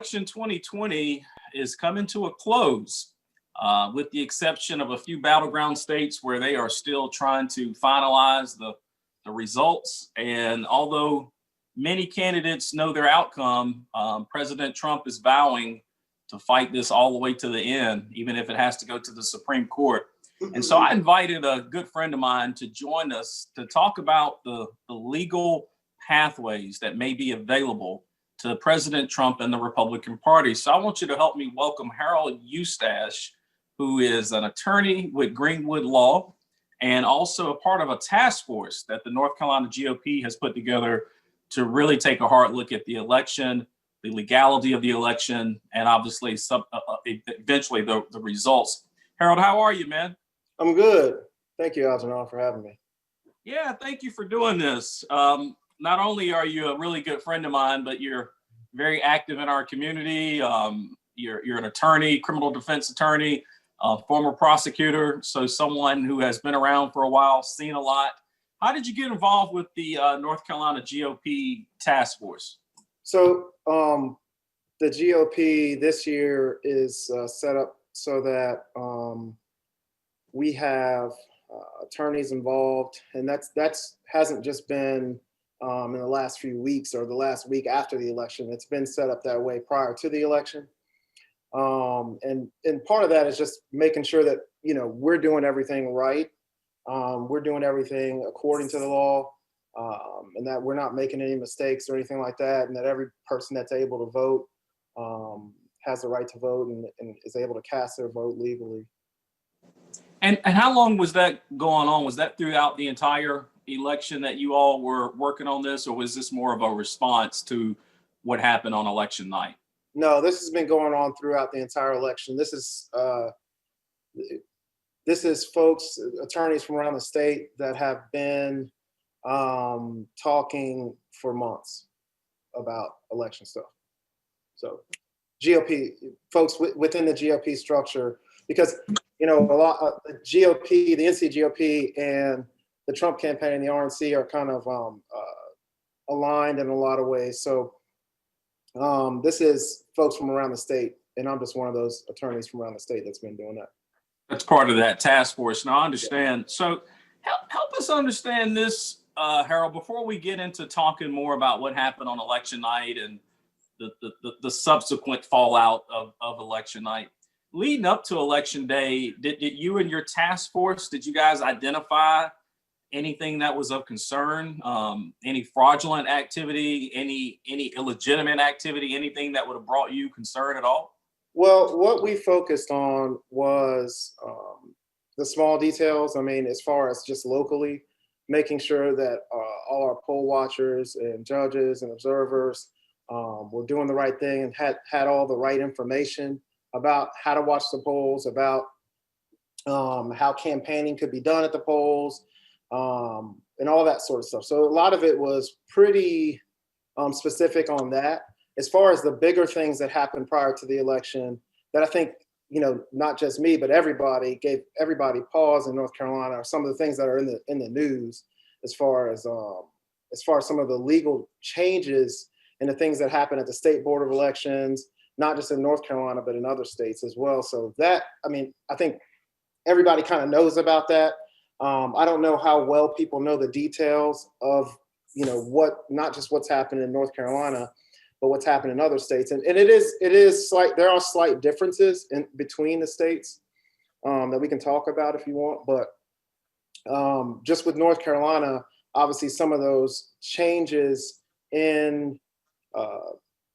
Election 2020 is coming to a close, with the exception of a few battleground states where they are still trying to finalize the results. And although many candidates know their outcome, President Trump is vowing to fight this all the way to the end, even if it has to go to the Supreme Court. And so I invited a good friend of mine to join us to talk about the legal pathways that may be available to President Trump and the Republican Party. So I want you to help me welcome Harold Eustache, who is an attorney with Greenwood Law and also a part of a task force that the North Carolina GOP has put together to really take a hard look at the election, the legality of the election, and obviously eventually the results. Harold, how are you, man? I'm good. Thank you, Algenon, for having me. Yeah, thank you for doing this. Not only are you a really good friend of mine, but you're very active in our community. You're an attorney, criminal defense attorney, former prosecutor, so someone who has been around for a while, seen a lot. How did you get involved with the North Carolina GOP task force? So the GOP this year is set up so that we have attorneys involved, and that's hasn't just been in the last few weeks or the last week after the election. It's been set up that way prior to the election. And part of that is just making sure that, we're doing everything right. We're doing everything according to the law, and that we're not making any mistakes or anything like that, and that every person that's able to vote has the right to vote and is able to cast their vote legally. And how long was that going on? Was that throughout the entire election that you all were working on this, or was this more of a response to what happened on election night? No, this has been going on throughout the entire election. This is folks, attorneys from around the state that have been talking for months about election stuff. So GOP folks within the GOP structure, because a lot of the GOP, the NC GOP, and the Trump campaign and the RNC are kind of aligned in a lot of ways. So this is folks from around the state, and I'm just one of those attorneys from around the state that's been doing that. That's part of that task force. Now I understand. So help us understand this, Harold, before we get into talking more about what happened on election night and the subsequent fallout of election night. Leading up to election day, did you and your task force, did you guys identify anything that was of concern, any fraudulent activity, any illegitimate activity, anything that would have brought you concern at all? Well, what we focused on was the small details. I mean, as far as just locally, making sure that all our poll watchers and judges and observers were doing the right thing and had all the right information about how to watch the polls, about how campaigning could be done at the polls, and all that sort of stuff. So a lot of it was pretty specific on that. As far as the bigger things that happened prior to the election, that I think, not just me, but everybody gave everybody pause in North Carolina, are some of the things that are in the news as far as some of the legal changes and the things that happen at the State Board of Elections, not just in North Carolina, but in other states as well. So that, I think everybody kind of knows about that. I don't know how well people know the details of, not just what's happened in North Carolina, but what's happened in other states. And it is slight, there are slight differences in between the states that we can talk about if you want. But just with North Carolina, obviously some of those changes in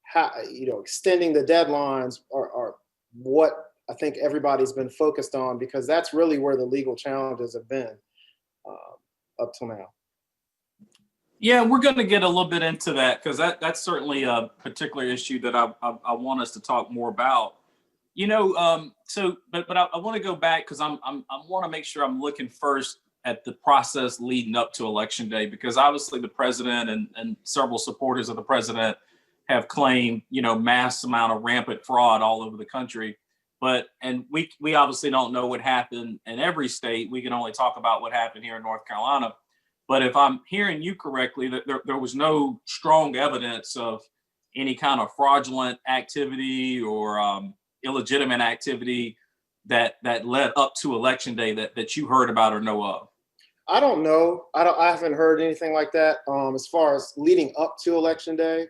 how, extending the deadlines are what I think everybody's been focused on, because that's really where the legal challenges have been up till now. Yeah, we're going to get a little bit into that, because that's certainly a particular issue that I want us to talk more about. But I want to go back, because I want to make sure I'm looking first at the process leading up to election day, because obviously the president and several supporters of the president have claimed, mass amount of rampant fraud all over the country. And we obviously don't know what happened in every state. We can only talk about what happened here in North Carolina. But if I'm hearing you correctly, that there was no strong evidence of any kind of fraudulent activity or illegitimate activity that led up to election day that you heard about or know of? I don't know. I haven't heard anything like that as far as leading up to election day.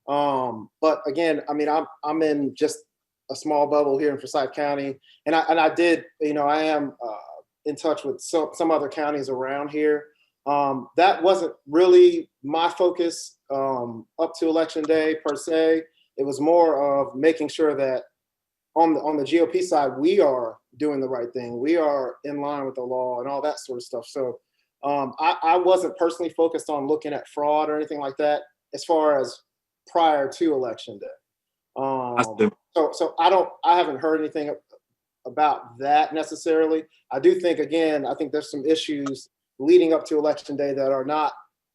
But again, I mean, I'm in just a small bubble here in Forsyth County, and I did, I am in touch with some other counties around here. That wasn't really my focus up to election day per se. It was more of making sure that on the GOP side, we are doing the right thing. We are in line with the law and all that sort of stuff. So I wasn't personally focused on looking at fraud or anything like that as far as prior to election day. So I haven't heard anything about that necessarily. I do think, again, I think there's some issues leading up to election day that are not,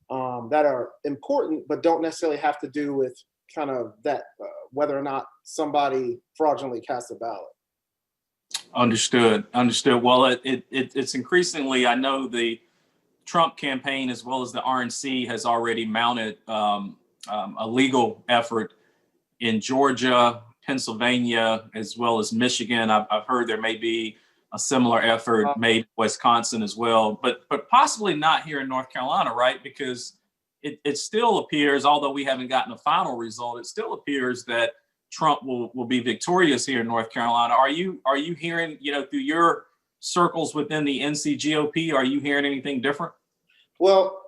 that are important, but don't necessarily have to do with kind of that, whether or not somebody fraudulently cast a ballot. Understood. Well, it's increasingly, I know the Trump campaign as well as the RNC has already mounted a legal effort in Georgia, Pennsylvania, as well as Michigan. I've heard there may be a similar effort made in Wisconsin as well, but possibly not here in North Carolina, right? Because it still appears, although we haven't gotten a final result, it still appears that Trump will be victorious here in North Carolina. Are you hearing, through your circles within the NCGOP, are you hearing anything different? Well,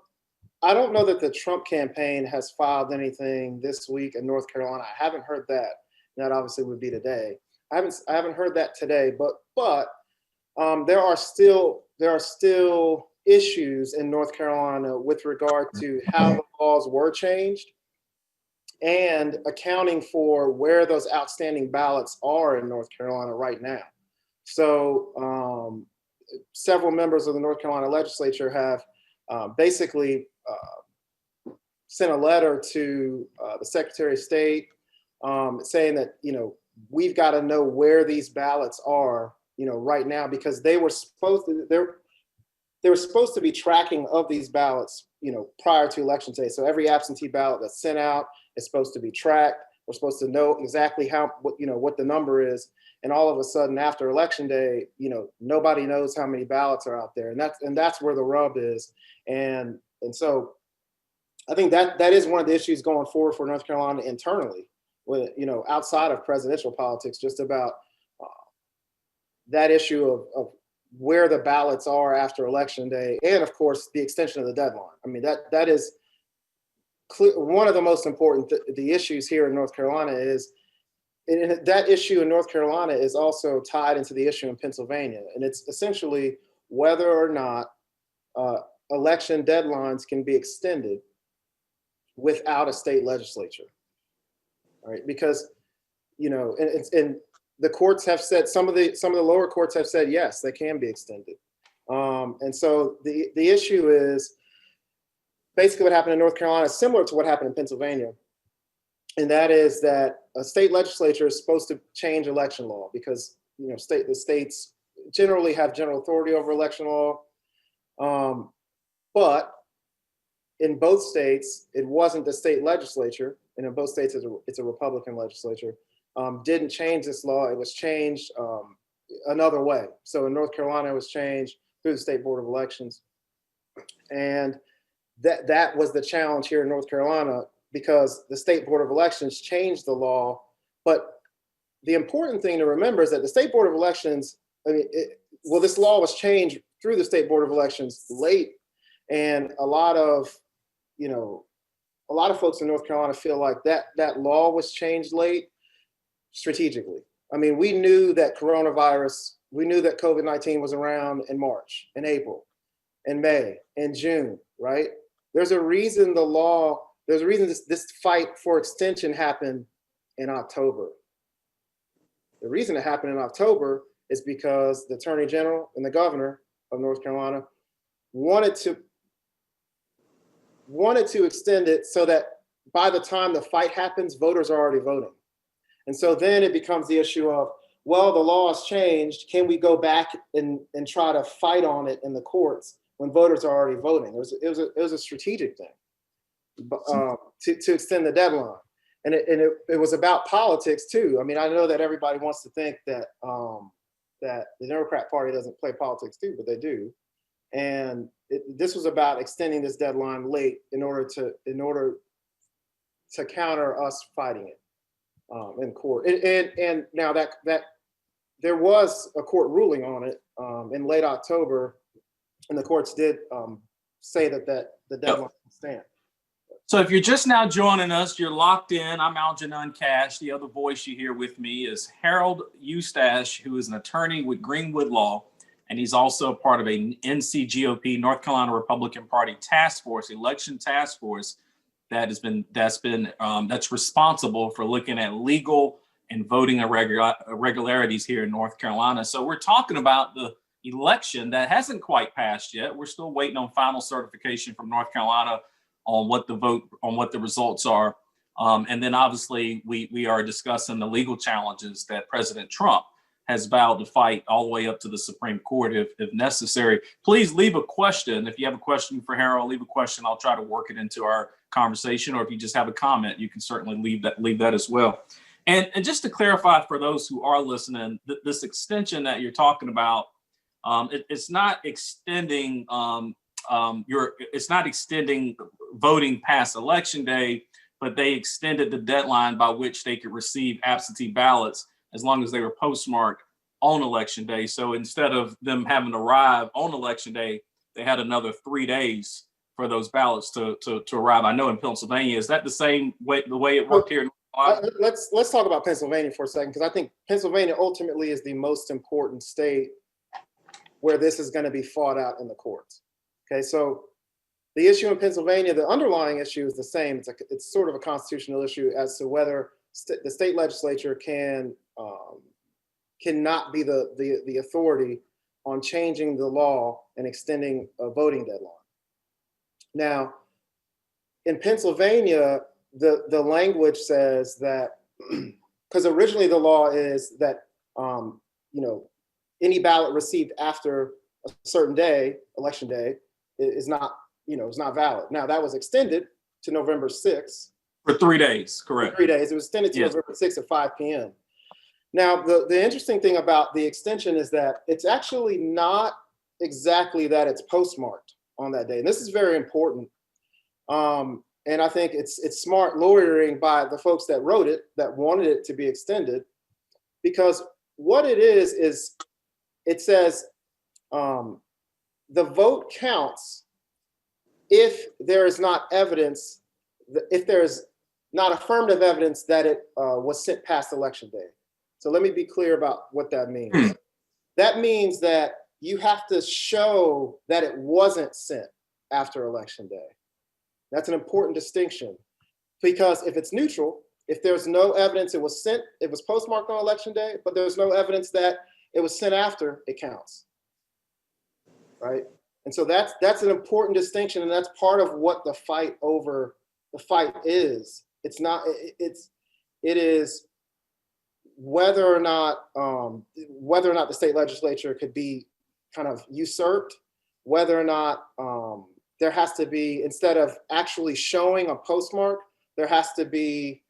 I don't know that the Trump campaign has filed anything this week in North Carolina. I haven't heard that. That obviously would be today. I haven't heard that today, but there are still issues in North Carolina with regard to how the laws were changed and accounting for where those outstanding ballots are in North Carolina right now. So several members of the North Carolina legislature have basically sent a letter to the Secretary of State saying that, we've got to know where these ballots are, right now, because they were supposed to be tracking of these ballots, prior to election day. So every absentee ballot that's sent out is supposed to be tracked. We're supposed to know exactly what the number is. And all of a sudden after election day, nobody knows how many ballots are out there. And that's where the rub is. And so I think that is one of the issues going forward for North Carolina internally, with, outside of presidential politics, just about that issue of where the ballots are after election day, and of course the extension of the deadline. I mean, that is one of the most important the issues here in North Carolina is, and that issue in North Carolina is also tied into the issue in Pennsylvania, and it's essentially whether or not election deadlines can be extended without a state legislature. All right, because and the courts have said, some of the lower courts have said yes, they can be extended. And so the issue is basically what happened in North Carolina is similar to what happened in Pennsylvania, and that is that a state legislature is supposed to change election law because the states generally have general authority over election law, but in both states it wasn't the state legislature, and in both states it's a Republican legislature. Didn't change this law. It was changed another way. So in North Carolina, it was changed through the State Board of Elections. And that was the challenge here in North Carolina, because the State Board of Elections changed the law. But the important thing to remember is that the State Board of Elections, this law was changed through the State Board of Elections late. And a lot of folks in North Carolina feel like that law was changed late strategically. I mean, we knew that COVID-19 was around in March, in April, in May, in June, right? There's a reason this fight for extension happened in October. The reason it happened in October is because the Attorney General and the Governor of North Carolina wanted to extend it so that by the time the fight happens, voters are already voting. And so then it becomes the issue of, well, the law has changed. Can we go back and try to fight on it in the courts when voters are already voting? It was a strategic thing to extend the deadline. and it was about politics too. I mean, I know that everybody wants to think that that the Democrat Party doesn't play politics too, but they do. And this was about extending this deadline late in order to counter us fighting it in court. And now that there was a court ruling on it in late October, and the courts did say that the deadline will stand. So if you're just now joining us, you're locked in. I'm Algenon Cash. The other voice you hear with me is Harold Eustache, who is an attorney with Greenwood Law, and he's also part of a NCGOP, North Carolina Republican Party task force, election task force that's responsible for looking at legal and voting irregularities here in North Carolina. So we're talking about the election that hasn't quite passed yet. We're still waiting on final certification from North Carolina on what the results are. And then obviously we are discussing the legal challenges that President Trump has vowed to fight all the way up to the Supreme Court if necessary. Please leave a question. If you have a question for Harold, leave a question. I'll try to work it into our conversation. Or if you just have a comment, you can certainly leave that as well. And just to clarify for those who are listening, this extension that you're talking about, it's not extending it's not extending voting past Election Day, but they extended the deadline by which they could receive absentee ballots as long as they were postmarked on Election Day. So instead of them having to arrive on Election Day, they had another 3 days for those ballots to arrive. I know in Pennsylvania, is that the way it worked here? Let's talk about Pennsylvania for a second, because I think Pennsylvania ultimately is the most important state where this is going to be fought out in the courts. Okay, so the issue in Pennsylvania, the underlying issue is the same. It's sort of a constitutional issue as to whether the state legislature cannot be the authority on changing the law and extending a voting deadline. Now, in Pennsylvania, the language says that, because originally the law is that any ballot received after a certain day, Election Day, is not valid. Now that was extended to November 6th. For 3 days, correct. 3 days. It was extended to November 6th at 5 p.m. Now, the interesting thing about the extension is that it's actually not exactly that it's postmarked on that day. And this is very important. And I think it's smart lawyering by the folks that wrote it, that wanted it to be extended, because what it is it says the vote counts if there is not evidence, if there is not affirmative evidence that it was sent past Election Day. So let me be clear about what that means. That means that you have to show that it wasn't sent after Election Day. That's an important distinction, because if it's neutral, if there's no evidence it was sent, it was postmarked on Election Day, but there's no evidence that it was sent after, it counts, right? And so that's an important distinction, and that's part of what the fight is. It is whether or not the state legislature could be kind of usurped, whether or not there has to be, instead of actually showing a postmark, there has to be,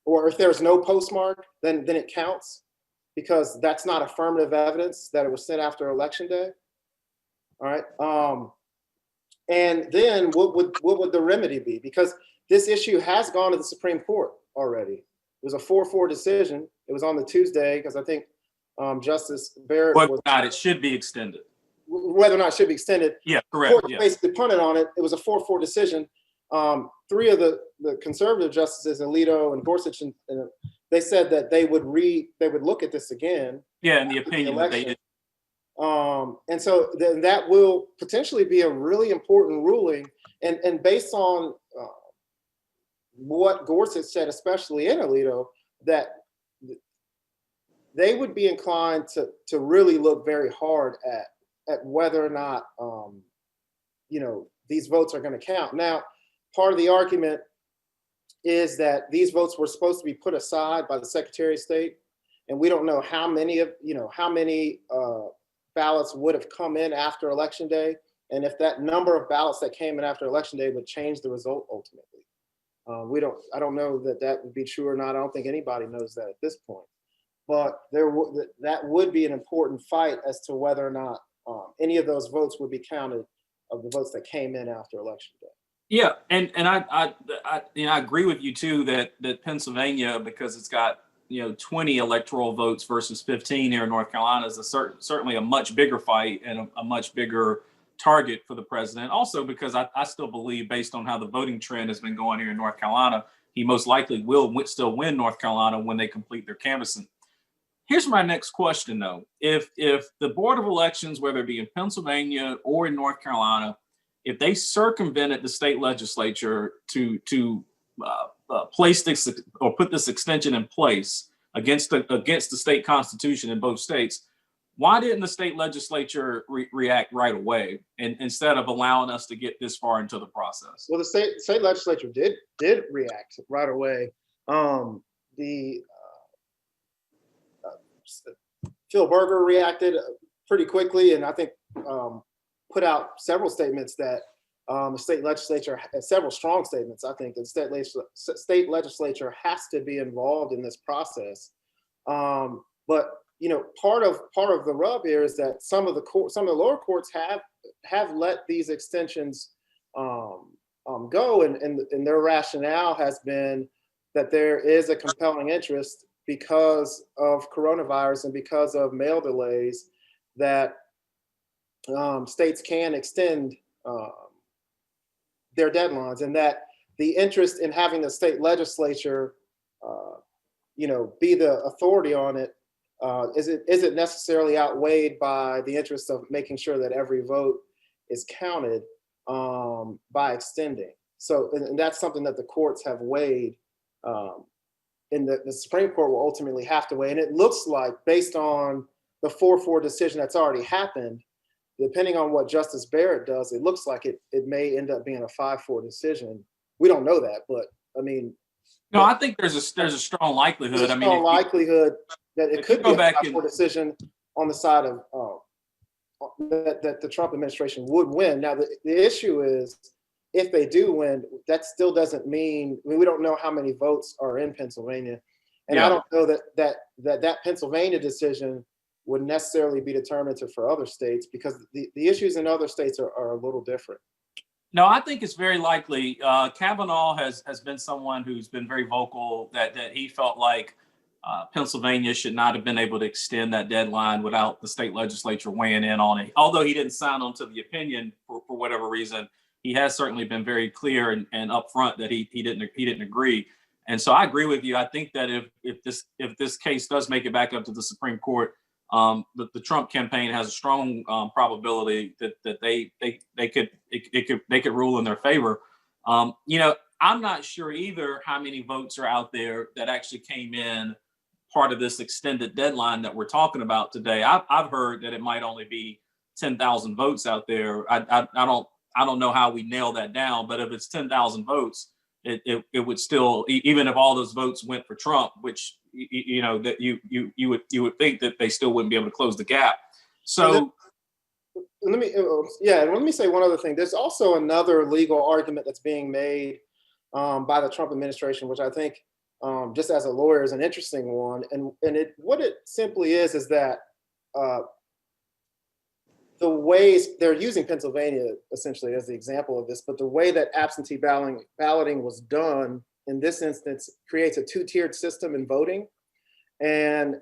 or if there's no postmark, then it counts, because that's not affirmative evidence that it was sent after Election Day. All right. And then what would the remedy be? Because this issue has gone to the Supreme Court already. It was a 4-4 decision. It was on the Tuesday, because I think Justice Barrett Whether or not it should be extended. Whether or not it should be extended. Yeah, correct. The court basically punted on it. It was a 4-4 decision. 3 of the conservative justices, Alito and Gorsuch, and they said that they would look at this again. Yeah, in the opinion that they did. And so then that will potentially be a really important ruling. And based on what Gorsuch said, especially in Alito, that they would be inclined to really look very hard at whether or not these votes are going to count. Now, part of the argument is that these votes were supposed to be put aside by the Secretary of State, and we don't know how many ballots would have come in after Election Day, and if that number of ballots that came in after Election Day would change the result ultimately. I don't know that that would be true or not. I don't think anybody knows that at this point. But that would be an important fight as to whether or not any of those votes would be counted of the votes that came in after election day. Yeah, and I agree with you too that Pennsylvania, because it's got 20 electoral votes versus 15 here in North Carolina, is certainly a much bigger fight and a much bigger target for the president. Also, because I still believe, based on how the voting trend has been going here in North Carolina, he most likely will still win North Carolina when they complete their canvassing. Here's my next question, though. If the Board of Elections, whether it be in Pennsylvania or in North Carolina, if they circumvented the state legislature to place this or put this extension in place against the state constitution in both states, why didn't the state legislature react right away, and instead of allowing us to get this far into the process? Well, the state legislature did react right away. The Phil Berger reacted pretty quickly, and I think put out several statements that the state legislature, several strong statements. I think the state legislature has to be involved in this process. But part of the rub here is that some of the lower courts have let these extensions go, and their rationale has been that there is a compelling interest because of coronavirus and because of mail delays that states can extend their deadlines, and that the interest in having the state legislature, be the authority on it, isn't necessarily outweighed by the interest of making sure that every vote is counted by extending. So, and that's something that the courts have weighed, and the Supreme Court will ultimately have to weigh. And it looks like, based on the 4-4 decision that's already happened, depending on what Justice Barrett does, it looks like it may end up being a 5-4 decision. We don't know that, but I mean, no, I think there's a strong likelihood. There's a strong likelihood that it could be a 5-4 decision on the side of that the Trump administration would win. Now, the issue is, if they do win, that still doesn't mean, we don't know how many votes are in Pennsylvania. And I don't know that Pennsylvania decision would necessarily be determinative for other states, because the issues in other states are a little different. No, I think it's very likely. Kavanaugh has been someone who's been very vocal that he felt like Pennsylvania should not have been able to extend that deadline without the state legislature weighing in on it. Although he didn't sign on to the opinion for whatever reason, he has certainly been very clear and upfront that he didn't agree. And so I agree with you. I think that if this case does make it back up to the Supreme Court, the Trump campaign has a strong probability that they could rule in their favor. I'm not sure either how many votes are out there that actually came in part of this extended deadline that we're talking about today. I've heard that it might only be 10,000 votes out there. I don't know how we nail that down, but if it's 10,000 votes, it would still, even if all those votes went for Trump, which that you would think that they still wouldn't be able to close the gap. So let me say one other thing. There's also another legal argument that's being made by the Trump administration, which I think, just as a lawyer, is an interesting one. And what it simply is that the ways they're using Pennsylvania essentially as the example of this, but the way that absentee balloting was done in this instance creates a two-tiered system in voting. And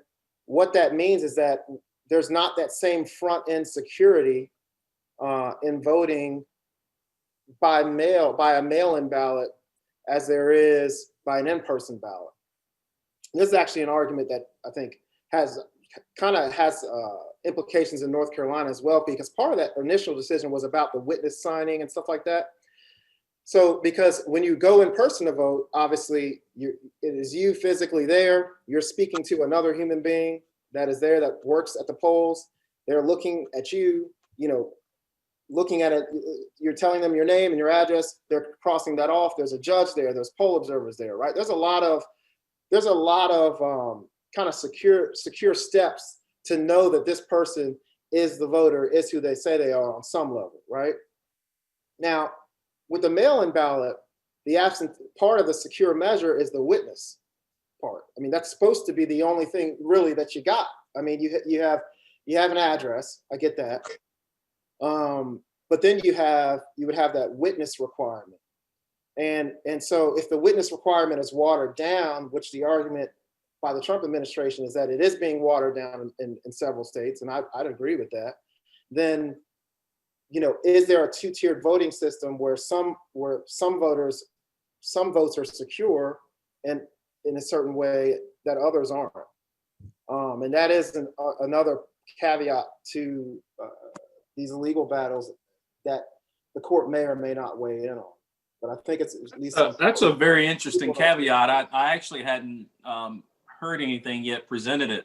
what that means is that there's not that same front-end security in voting by a mail-in ballot as there is by an in-person ballot. This is actually an argument that I think has implications in North Carolina as well, because part of that initial decision was about the witness signing and stuff like that. So, because when you go in person to vote, obviously it is you physically there, you're speaking to another human being that is there, that works at the polls. They're looking at you, looking at it, you're telling them your name and your address, they're crossing that off. There's a judge there, there's poll observers there, right? There's a lot of kind of secure steps to know that this person is the voter, is who they say they are on some level, right? Now, with the mail-in ballot, the absent part of the secure measure is the witness part. I mean, that's supposed to be the only thing really that you got. I mean, you have an address. I get that. But then you would have that witness requirement. And so if the witness requirement is watered down, which the argument by the Trump administration is that it is being watered down in several states, and I'd agree with that, then, is there a two-tiered voting system where some votes are secure and in a certain way that others aren't? And that is another caveat to these legal battles that the court may or may not weigh in on. But I think it's at least that's a very interesting caveat. I actually hadn't heard anything yet presented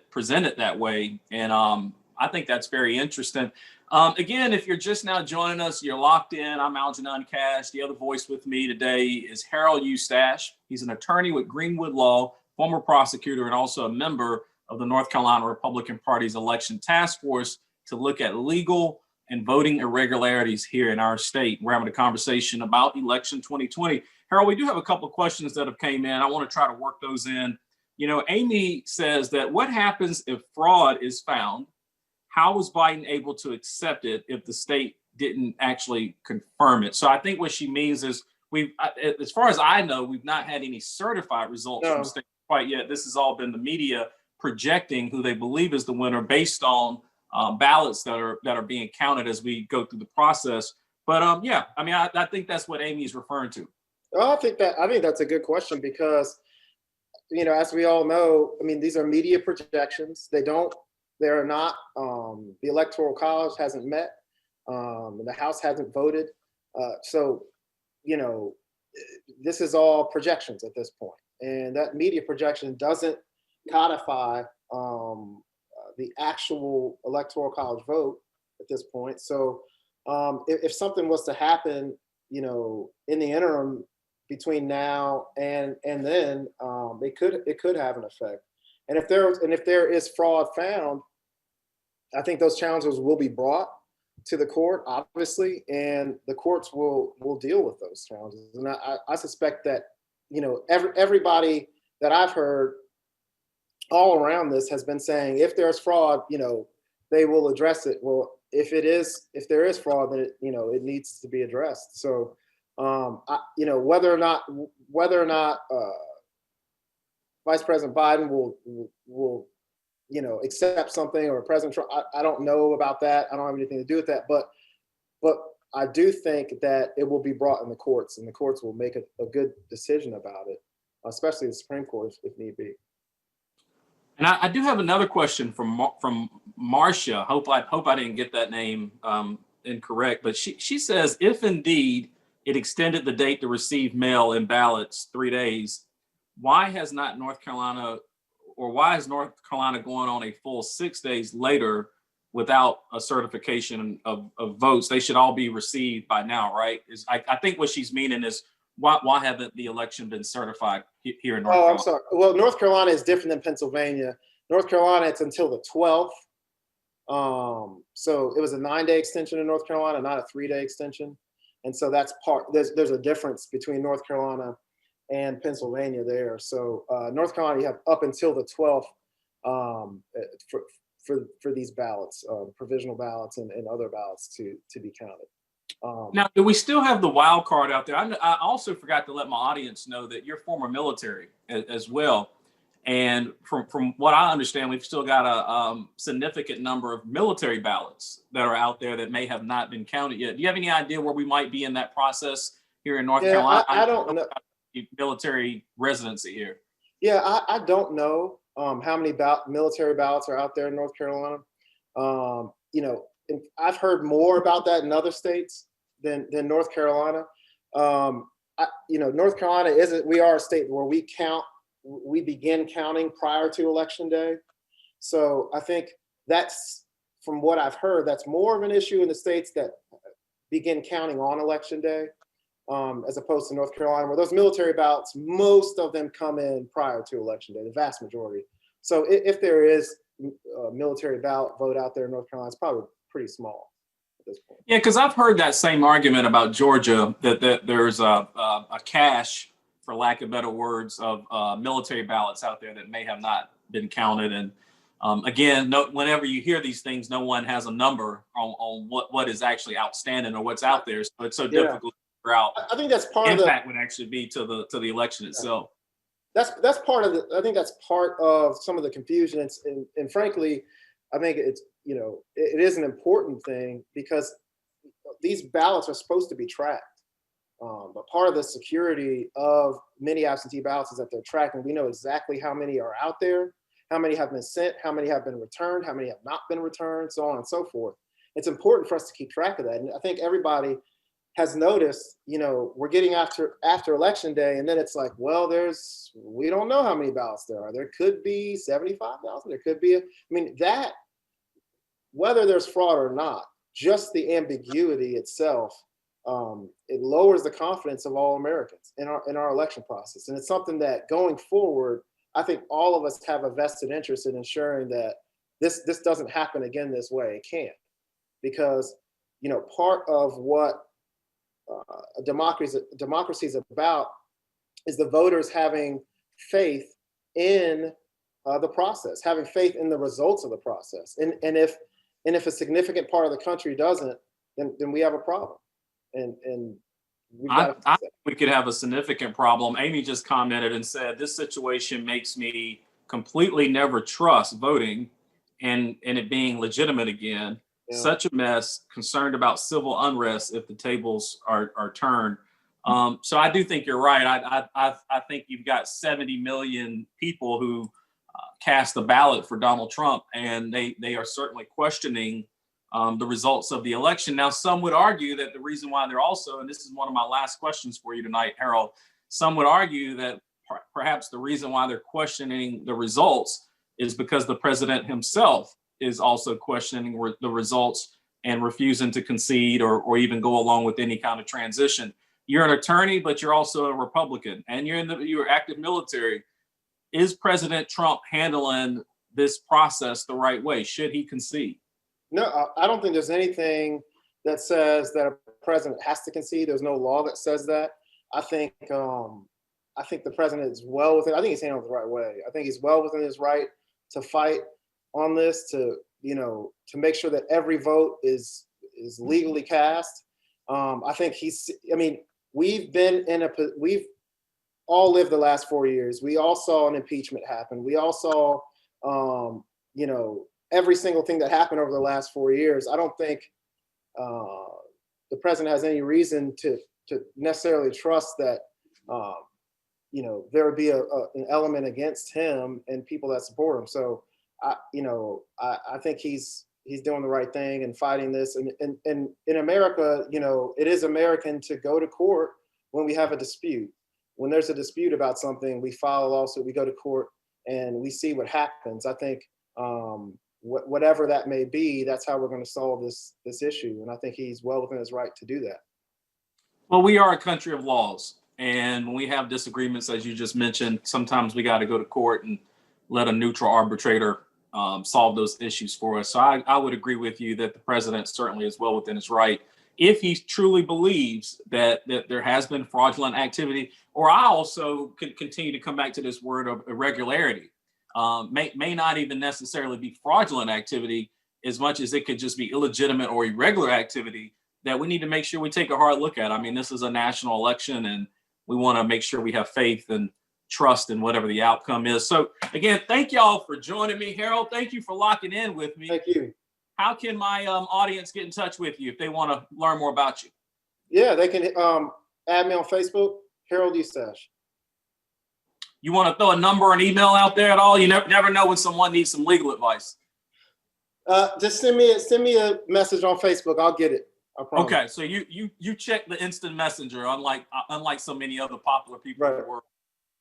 that way, and I think that's very interesting. Again, if you're just now joining us, you're locked in. I'm Algenon. The other voice with me today is Harold Eustache. He's an attorney with Greenwood Law, former prosecutor, and also a member of the North Carolina Republican Party's election task force to look at legal and voting irregularities here in our state. We're having a conversation about election 2020. Harold, we do have a couple of questions that have came in. I want to try to work those in. Amy says that what happens if fraud is found? How was Biden able to accept it if the state didn't actually confirm it? So I think what she means is as far as I know, we've not had any certified results from state quite yet. This has all been the media projecting who they believe is the winner based on ballots that are being counted as we go through the process. But I think that's what Amy is referring to. Well, I think that's a good question because, as we all know, I mean, these are media projections. They're not, the Electoral College hasn't met, the House hasn't voted. So, this is all projections at this point. And that media projection doesn't codify the actual Electoral College vote at this point. So if something was to happen, in the interim between now and then, it could have an effect. And if there is fraud found, I think those challenges will be brought to the court, obviously, and the courts will deal with those challenges. And I suspect that, everybody that I've heard all around this has been saying if there's fraud, they will address it. Well, if there is fraud, then it needs to be addressed. So, whether or not Vice President Biden will accept something, or President Trump, I don't know about that. I don't have anything to do with that. But I do think that it will be brought in the courts, and the courts will make a good decision about it, especially the Supreme Court if need be. And I do have another question from Marcia. Hope I didn't get that name incorrect, but she says if indeed it extended the date to receive mail in ballots 3 days, why is North Carolina going on a full 6 days later without a certification of votes? They should all be received by now, right? I think what she's meaning is why haven't the election been certified here in North Carolina? I'm sorry. Well, North Carolina is different than Pennsylvania. North Carolina, it's until the 12th. So it was a 9-day extension in North Carolina, not a 3-day extension. And so that's there's a difference between North Carolina and Pennsylvania there. So North Carolina, you have up until the 12th for these ballots, provisional ballots and other ballots to be counted. Now, do we still have the wild card out there? I also forgot to let my audience know that you're former military as well. And from what I understand, we've still got a significant number of military ballots that are out there that may have not been counted yet. Do you have any idea where we might be in that process here in North Carolina? I don't know. Military residency here. Yeah, I don't know how many military ballots are out there in North Carolina. I've heard more about that in other states than North Carolina. North Carolina we are a state where we begin counting prior to Election Day. So I think that's, from what I've heard, that's more of an issue in the states that begin counting on Election Day, as opposed to North Carolina, where those military ballots, most of them come in prior to Election Day, the vast majority. So if there is a military ballot vote out there in North Carolina, it's probably pretty small. this point. Yeah, because I've heard that same argument about Georgia, that there's a cache, for lack of better words, of military ballots out there that may have not been counted. And again, whenever you hear these things, no one has a number on what is actually outstanding or what's out there. So it's so difficult to figure out I think that's part the of the impact would actually be to the election itself. that's part of the, I think that's part of some of the confusion. And frankly, I think it's, it is an important thing because these ballots are supposed to be tracked. But part of the security of many absentee ballots is that they're tracked, and we know exactly how many are out there, how many have been sent, how many have been returned, how many have not been returned, so on and so forth. It's important for us to keep track of that. And I think everybody has noticed, we're getting after election day, and then it's like, well, we don't know how many ballots there are. There could be 75,000. There could be, that, whether there's fraud or not, just the ambiguity itself, it lowers the confidence of all Americans in our election process. And it's something that going forward, I think all of us have a vested interest in ensuring that this doesn't happen again this way. It can't, because part of what a democracy is about is the voters having faith in the process, having faith in the results of the process. And if a significant part of the country doesn't, then we have a problem. And I think we could have a significant problem. Amy just commented and said, this situation makes me completely never trust voting and it being legitimate again. Yeah. Such a mess, concerned about civil unrest if the tables are turned. So I do think you're right. I think you've got 70 million people who cast a ballot for Donald Trump, and they are certainly questioning the results of the election. Now, some would argue that the reason why they're also, and this is one of my last questions for you tonight, Harold, some would argue that perhaps the reason why they're questioning the results is because the president himself is also questioning the results and refusing to concede or even go along with any kind of transition. You're an attorney, but you're also a Republican, and you're active military. Is President Trump handling this process the right way? Should he concede? No, I don't think there's anything that says that a president has to concede. There's no law that says that. I think the president is well within. I think he's handling it the right way. I think he's well within his right to fight on this, to make sure that every vote is legally cast. I think we've all lived the last 4 years. We all saw an impeachment happen. We all saw, every single thing that happened over the last 4 years. I don't think the president has any reason to necessarily trust that, there would be an element against him and people that support him. So, I think he's doing the right thing and fighting this. And in America, it is American to go to court when we have a dispute. When there's a dispute about something, we file a lawsuit, we go to court, and we see what happens. I think whatever that may be, that's how we're going to solve this issue. And I think he's well within his right to do that. Well, we are a country of laws, and when we have disagreements, as you just mentioned, sometimes we got to go to court and let a neutral arbitrator solve those issues for us. So I would agree with you that the president certainly is well within his right, if he truly believes that there has been fraudulent activity. Or I also could continue to come back to this word of irregularity. May not even necessarily be fraudulent activity as much as it could just be illegitimate or irregular activity that we need to make sure we take a hard look at. I mean, this is a national election, and we want to make sure we have faith and trust in whatever the outcome is. So again, thank y'all for joining me. Harold, thank you for locking in with me. Thank you. How can my audience get in touch with you if they want to learn more about you? Yeah, they can add me on Facebook, Harold Eustache. You want to throw a number or an email out there at all? You never know when someone needs some legal advice. Just send me a message on Facebook. I'll get it. I promise. Okay, so you check the instant messenger, unlike so many other popular people in the world.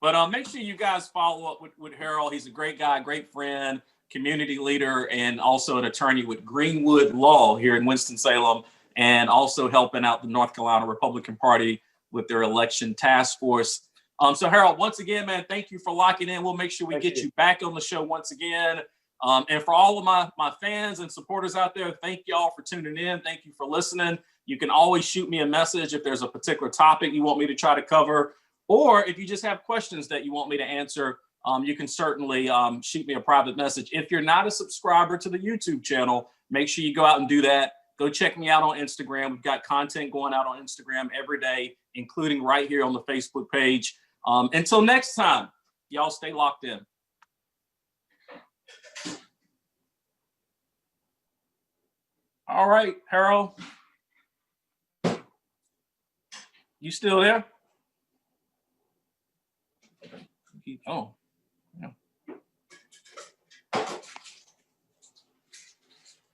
But make sure you guys follow up with Harold. He's a great guy, great friend, community leader, and also an attorney with Greenwood Law here in Winston-Salem, and also helping out the North Carolina Republican Party with their election task force. So Harold, once again, man, thank you for locking in. We'll make sure we get you back on the show once again. And for all of my fans and supporters out there, thank y'all for tuning in. Thank you for listening. You can always shoot me a message if there's a particular topic you want me to try to cover, or if you just have questions that you want me to answer, you can certainly shoot me a private message. If you're not a subscriber to the YouTube channel, make sure you go out and do that. Go check me out on Instagram. We've got content going out on Instagram every day, including right here on the Facebook page. Until next time, y'all stay locked in. All right, Harold. You still there? Keep going.